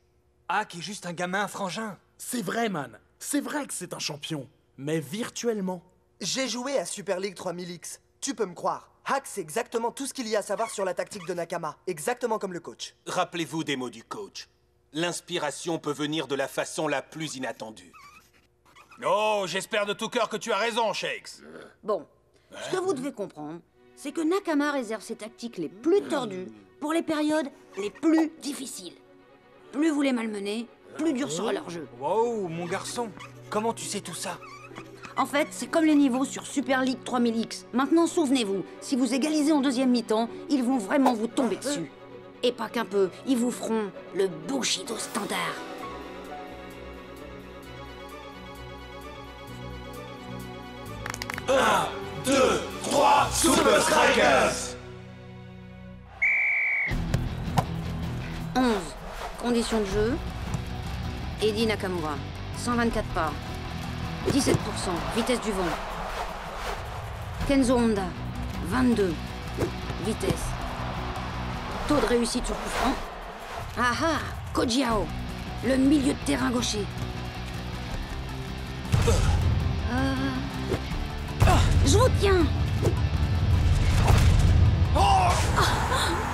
F: Hack est juste un gamin frangin.
U: C'est vrai, man. C'est vrai que c'est un champion. Mais virtuellement.
G: J'ai joué à Super League 3000X. Tu peux me croire. Hack, c'est exactement tout ce qu'il y a à savoir sur la tactique de Nakama. Exactement comme le coach.
L: Rappelez-vous des mots du coach. L'inspiration peut venir de la façon la plus inattendue.
K: Oh, j'espère de tout cœur que tu as raison, Shakes.
A: Bon, ce que vous devez comprendre, c'est que Nakama réserve ses tactiques les plus tordues pour les périodes les plus difficiles. Plus vous les malmenez, plus dur sera leur jeu.
F: Wow, mon garçon, comment tu sais tout ça?
A: En fait, c'est comme les niveaux sur Super League 3000X. Maintenant, souvenez-vous, si vous égalisez en deuxième mi-temps, ils vont vraiment vous tomber dessus. Et pas qu'un peu, ils vous feront le Bushido standard.
L: Un, deux,
K: Super Strikers.
A: 11. Conditions de jeu. Eddie Nakamura. 124 pas. 17%. Vitesse du vent. Kenzo Honda. 22. Vitesse. Taux de réussite sur coup franc. Ah ah, Kojiao. Le milieu de terrain gaucher. Je vous tiens.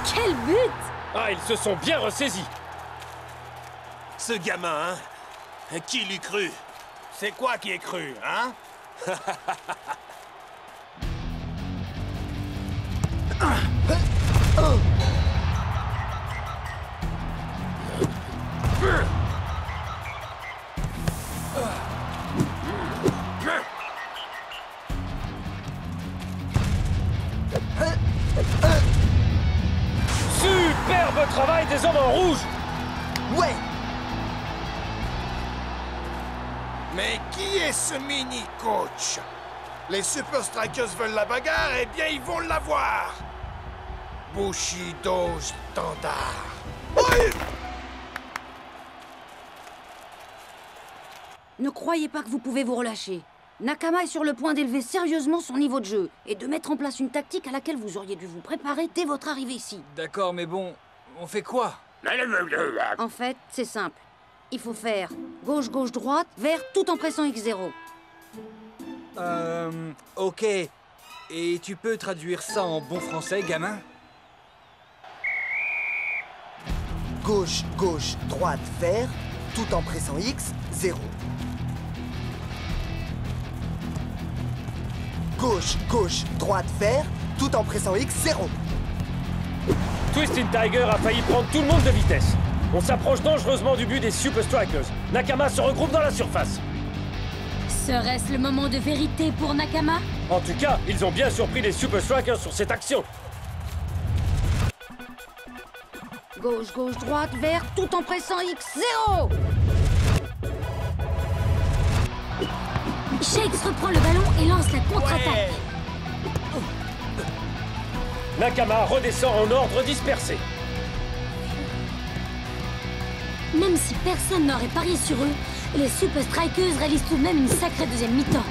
A: Quel but!
B: Ah, ils se sont bien ressaisis.
L: Ce gamin, hein? Qui l'eût cru?
C: C'est quoi qui est cru, hein?
B: Superbe travail des hommes en rouge.
C: Ouais.
K: Mais qui est ce mini-coach? Les Super Strikers veulent la bagarre, eh bien ils vont l'avoir. Bushido Standard. Oui.
A: Ne croyez pas que vous pouvez vous relâcher. Nakama est sur le point d'élever sérieusement son niveau de jeu et de mettre en place une tactique à laquelle vous auriez dû vous préparer dès votre arrivée ici.
F: D'accord, mais bon, on fait quoi?
A: En fait, c'est simple. Il faut faire gauche, gauche, droite, vert, tout en pressant X0.
F: Ok. Et tu peux traduire ça en bon français, gamin?
G: Gauche, gauche, droite, vert, tout en pressant X, 0. Gauche, gauche, droite, vert, tout en pressant X, 0.
B: Twisted Tiger a failli prendre tout le monde de vitesse. On s'approche dangereusement du but des Super Strikers. Nakama se regroupe dans la surface.
T: Serait-ce le moment de vérité pour Nakama?
B: En tout cas, ils ont bien surpris les Super Strikers sur cette action.
A: Gauche, gauche, droite, vert, tout en pressant X0.
T: Shakes reprend le ballon et lance la contre-attaque.
B: Nakama redescend en ordre dispersé.
T: Même si personne n'aurait parié sur eux, les Super Strikers réalisent tout de même une sacrée deuxième mi-temps.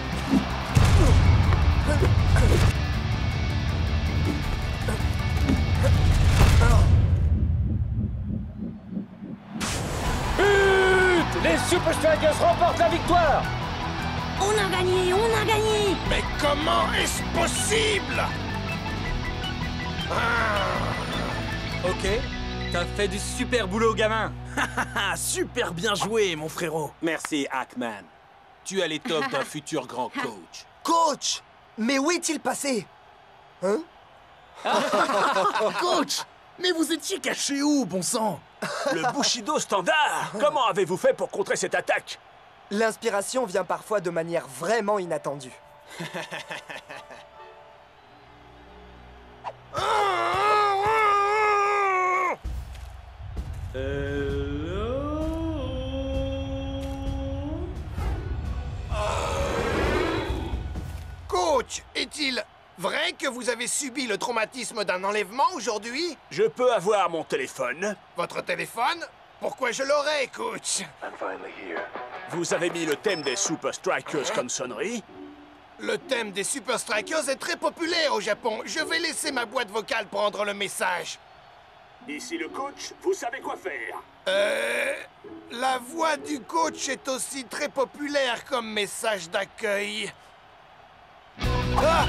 B: But! Les Super Strikers remportent la victoire!
A: On a gagné, on a gagné!
K: Mais comment est-ce possible?
F: Ok, t'as fait du super boulot, gamin.
L: Super bien joué, mon frérot. Merci, Hackman. Tu as l'étoffe d'un futur grand coach.
G: Coach! Mais où est-il passé? Hein?
U: Coach! Mais vous étiez caché où, bon sang?
E: Le Bushido Standard! Comment avez-vous fait pour contrer cette attaque?
G: L'inspiration vient parfois de manière vraiment inattendue.
K: Coach, est-il vrai que vous avez subi le traumatisme d'un enlèvement aujourd'hui?
E: Je peux avoir mon téléphone?
K: Votre téléphone? Pourquoi je l'aurais, coach?
E: Vous avez mis le thème des Super Strikers comme sonnerie?
K: Le thème des Super Strikers est très populaire au Japon. Je vais laisser ma boîte vocale prendre le message.
E: Ici le coach, vous savez quoi faire?
K: La voix du coach est aussi très populaire comme message d'accueil. Ah!